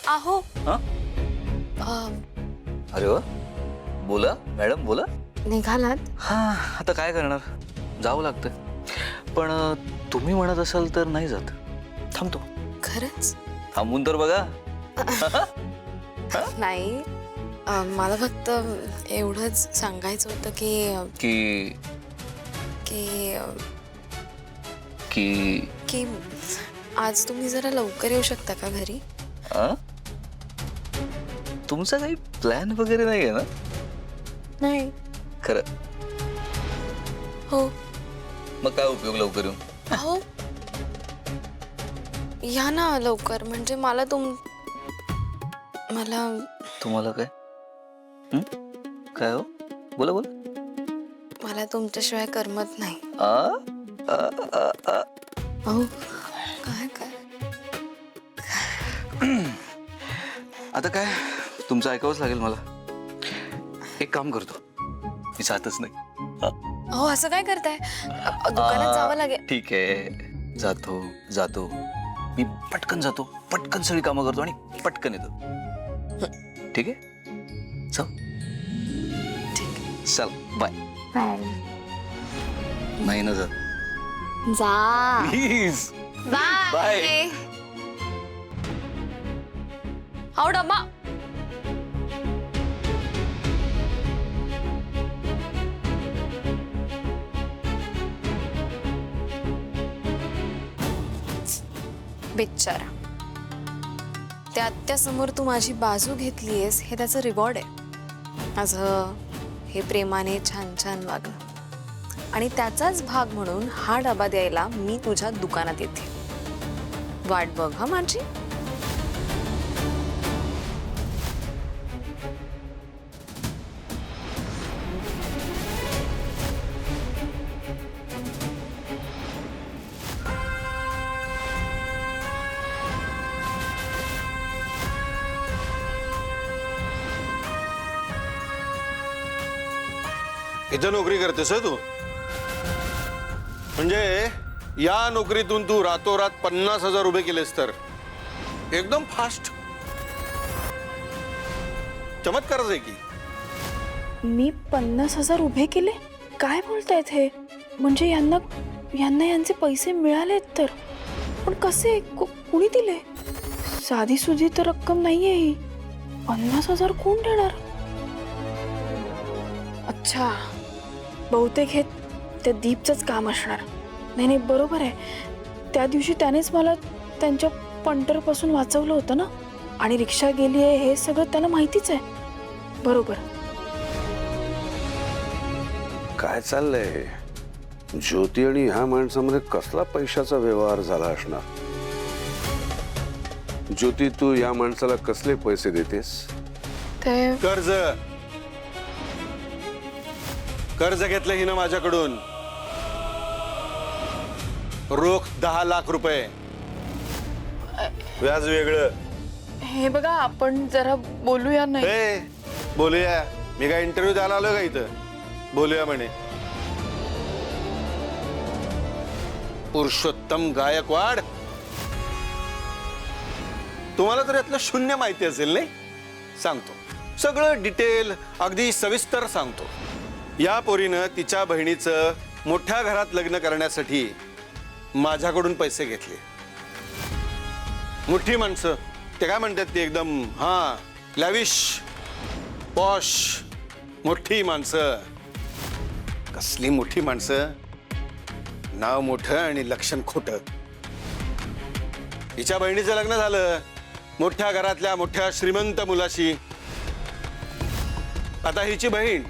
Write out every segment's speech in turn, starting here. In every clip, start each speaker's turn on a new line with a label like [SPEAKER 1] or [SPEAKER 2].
[SPEAKER 1] आहो
[SPEAKER 2] हा? अरे वा, बोला मॅडम बोला.
[SPEAKER 1] निघालात?
[SPEAKER 2] हा, आता काय करणार, जावं लागतं. पण तुम्ही म्हणत असाल तर नाही जात, थांबतो.
[SPEAKER 1] खरंच?
[SPEAKER 2] थांबून तर बघा.
[SPEAKER 1] नाही, मला फक्त एवढंच सांगायचं होतं की
[SPEAKER 2] की
[SPEAKER 1] की
[SPEAKER 2] की
[SPEAKER 1] की आज तुम्ही जरा लवकर येऊ शकता का घरी?
[SPEAKER 2] तुमचा काही प्लॅन वगैरे नाही आहे ना?
[SPEAKER 1] नाही.
[SPEAKER 2] खरं?
[SPEAKER 1] हो.
[SPEAKER 2] मग काय उपयोग लवकर येऊन?
[SPEAKER 1] अहो, या ना लवकर, म्हणजे मला
[SPEAKER 2] तुम्हाला काय? काय हो, बोला बोला.
[SPEAKER 1] मला तुमच्याशिवाय करमत नाही.
[SPEAKER 2] आ
[SPEAKER 1] अहो, काय काय
[SPEAKER 2] आता काय, तुमचं ऐकावंच लागेल मला. एक काम करतो, मी जातच नाही.
[SPEAKER 1] अहो, असं काय करताय? दुकानात जावं लागेल.
[SPEAKER 2] ठीक आहे, जातो जातो मी, पटकन जातो, पटकन सगळी कामं करतो आणि पटकन येतो. ठीक आहे, चल.
[SPEAKER 1] ठीक आहे.
[SPEAKER 2] चल, बाय. नाही ना जात,
[SPEAKER 1] जा.
[SPEAKER 2] प्लीज.
[SPEAKER 1] बाय.
[SPEAKER 2] बाय.
[SPEAKER 1] अहो, डब्बा. बिचारा, त्या आत्यासमोर तू माझी बाजू घेतलीयस, हे त्याचं रिवॉर्ड आहे. माझं हे प्रेमाने छान छान वागणं, आणि त्याचाच भाग म्हणून हा डबा द्यायला मी तुझ्या दुकानात येते. वाट बघ हा माझी.
[SPEAKER 3] इथं नोकरी करतेस तू? म्हणजे या नोकरीतून तू रातोरात 50,000 उभे केलेस तर एकदम फास्ट. चमत्कारच आहे की.
[SPEAKER 4] मी 50,000 उभे केले? काय बोलतायत हे? म्हणजे यांना यांचे पैसे मिळालेत तर? पण कसे? कुणी दिले? साधी सुधी तर रक्कम नाहीये ही. 50,000 कोण देणार? अच्छा, बहुतेक हे त्या दीपचंच काम असणार. नाही, बरोबर आहे. त्या दिवशी त्यानेच मला त्यांच्या पंटरपासून वाचवलं होतं ना, आणि रिक्षा गेली आहे हे सगळं त्याला माहितीच आहे. बरोबर.
[SPEAKER 5] काय चाललंय? ज्योती आणि ह्या माणसामध्ये कसला पैशाचा व्यवहार झाला असणार? ज्योती, तू या माणसाला कसले पैसे देतेस?
[SPEAKER 4] ते
[SPEAKER 3] कर्ज घेतलं हिनं माझ्याकडून. रोख 10 लाख रुपये, व्याज वेगळं.
[SPEAKER 4] हे बघा, आपण जरा बोलूया. नाही,
[SPEAKER 3] बोलूया. मी काय इंटरव्ह्यू द्यायला आलो का इथं? बोलूया म्हणे. पुरुषोत्तम गायकवाड, तुम्हाला तर यातलं शून्य माहिती असेल नाही? सांगतो सगळं डिटेल, अगदी सविस्तर सांगतो. या पोरीनं तिच्या बहिणीचं मोठ्या घरात लग्न करण्यासाठी माझ्याकडून पैसे घेतले. मोठी माणसं, ते काय म्हणतात ते, एकदम लॅविश पॉश मोठी माणसं. कसली मोठी माणसं, नाव मोठं आणि लक्षण खोटं. हिच्या बहिणीचं लग्न झालं मोठ्या घरातल्या मोठ्या श्रीमंत मुलाशी. आता हिची बहीण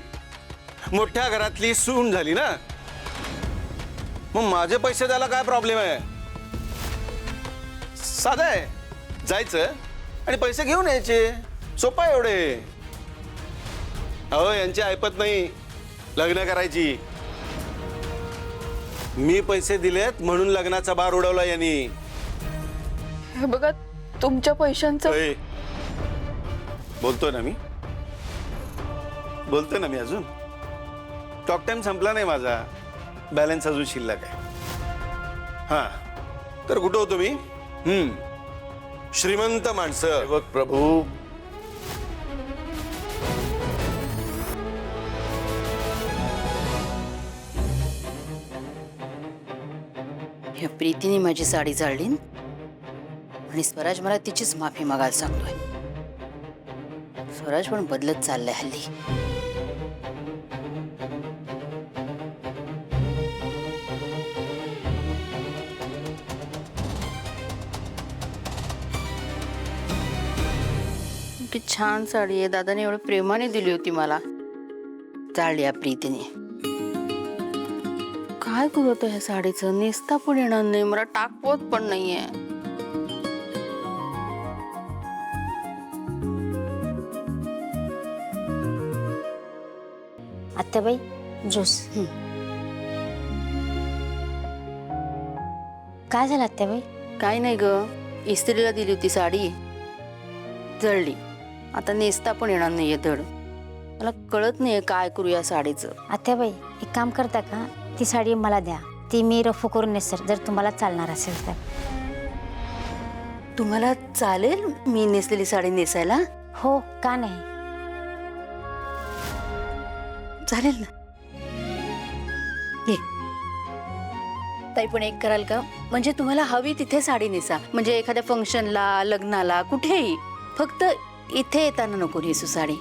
[SPEAKER 3] मोठ्या घरातली सून झाली ना, मग माझे पैसे द्यायला काय प्रॉब्लेम आहे? साधं आहे, जायचं आणि पैसे घेऊन यायचे, सोपं आहे एवढे. अहो, यांची ऐपत नाही लग्न करायची. मी पैसे दिलेत म्हणून लग्नाचा बार उडवला यांनी.
[SPEAKER 4] हे बघा, तुमच्या पैशांचं.
[SPEAKER 3] बोलतोय ना मी अजून. टॉक टाइम संपला नाही माझा, बॅलन्स अजून शिल्लक आहे. तर कुठं होतो मी? श्रीमंत माणसं.
[SPEAKER 5] बघ प्रभू,
[SPEAKER 6] ह्या प्रीतीने माझी साडी जाळली आणि स्वराज मला तिचीच माफी मागायला सांगतोय. स्वराज पण बदलत चाललाय हल्ली. ती छान साडी आहे, दादाने एवढं प्रेमाने दिली होती मला. जाळली या प्रीतीने. काय करू आता ह्या साडीचं? नेसता पण येणार नाही, मला टाकवत पण नाहीये.
[SPEAKER 7] आत्याबाई ज्यूस. काय झालं आत्याबाई?
[SPEAKER 6] काय नाही ग, इस्त्रीला दिली होती साडी, जळली. आता नेसता पण येणार नाहीये धड. मला कळत नाहीये काय करू या साडीचं.
[SPEAKER 7] आत्याबाई एक काम करता का, ती साडी मला द्या, ती मी रफू करून नेसर, जर तुम्हाला चालणार असेल तर.
[SPEAKER 6] तुम्हाला चालेल मी नेसलेली साडी नेसायला?
[SPEAKER 7] हो, का नाही?
[SPEAKER 6] चालेल ना. ये ताई, पण एक कराल का? म्हणजे तुम्हाला हवी तिथे साडी नेसा, म्हणजे एखाद्या फंक्शनला, लग्नाला, कुठेही. फक्त इथे येताना नको नेसू साडी.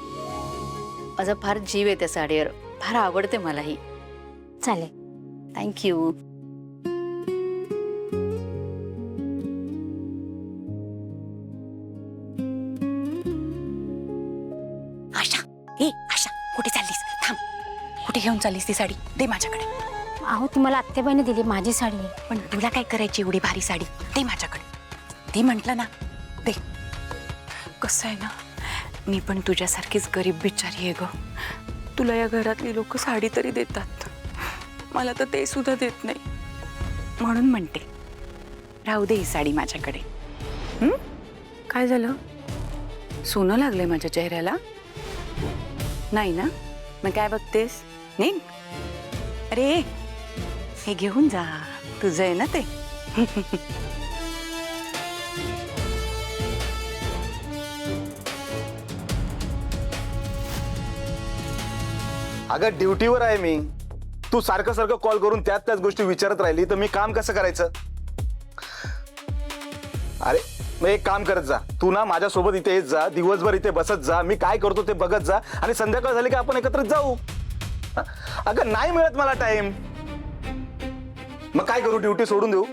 [SPEAKER 6] माझा फार जीव आहे त्या साडीवर, फार आवडते मला ही.
[SPEAKER 7] चालेल.
[SPEAKER 6] थँक्यू.
[SPEAKER 8] आशा, ए आशा, कुठे चाललीस? थांब. कुठे घेऊन चाललीस ती साडी? दे माझ्याकडे.
[SPEAKER 7] अहो ती मला आत्याबाईने दिली, माझी साडी आहे.
[SPEAKER 8] पण तुला काय करायची एवढी भारी साडी? दे माझ्याकडे. दे म्हटलं ना, दे. कसं आहे ना, मी पण तुझ्यासारखीच गरीब बिचारी आहे ग. तुला या घरातली लोक साडी तरी देतात, मला तर ते सुद्धा देत नाही. म्हणून म्हणते, राहू दे ही साडी माझ्याकडे. काय झालं? सोनं लागलंय माझ्या चेहऱ्याला? नाही ना? मग काय बघतेस? निघ. अरे हे घेऊन जा, तुझं आहे ना ते.
[SPEAKER 9] अगं ड्युटीवर आहे मी. तू सारखं सारखं कॉल करून त्याच गोष्टी विचारत राहिली तर मी काम कसं करायचं? अरे मग एक काम करत जा, तू ना माझ्यासोबत इथे येत जा, दिवसभर इथे बसत जा, मी काय करतो ते बघत जा, आणि संध्याकाळ झाली की आपण एकत्र जाऊ. अगं नाही मिळत मला टाइम. मग काय करू, ड्युटी सोडून देऊ?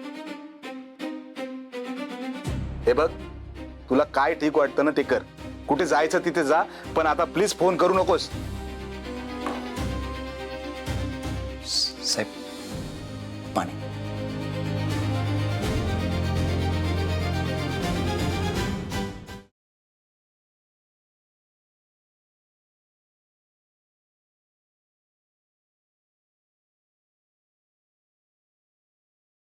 [SPEAKER 9] हे बघ, तुला काय ठीक वाटतं ना ते कर. कुठे जायचं तिथे जा, पण आता प्लीज फोन करू नकोस.
[SPEAKER 2] साहेब, पाणी.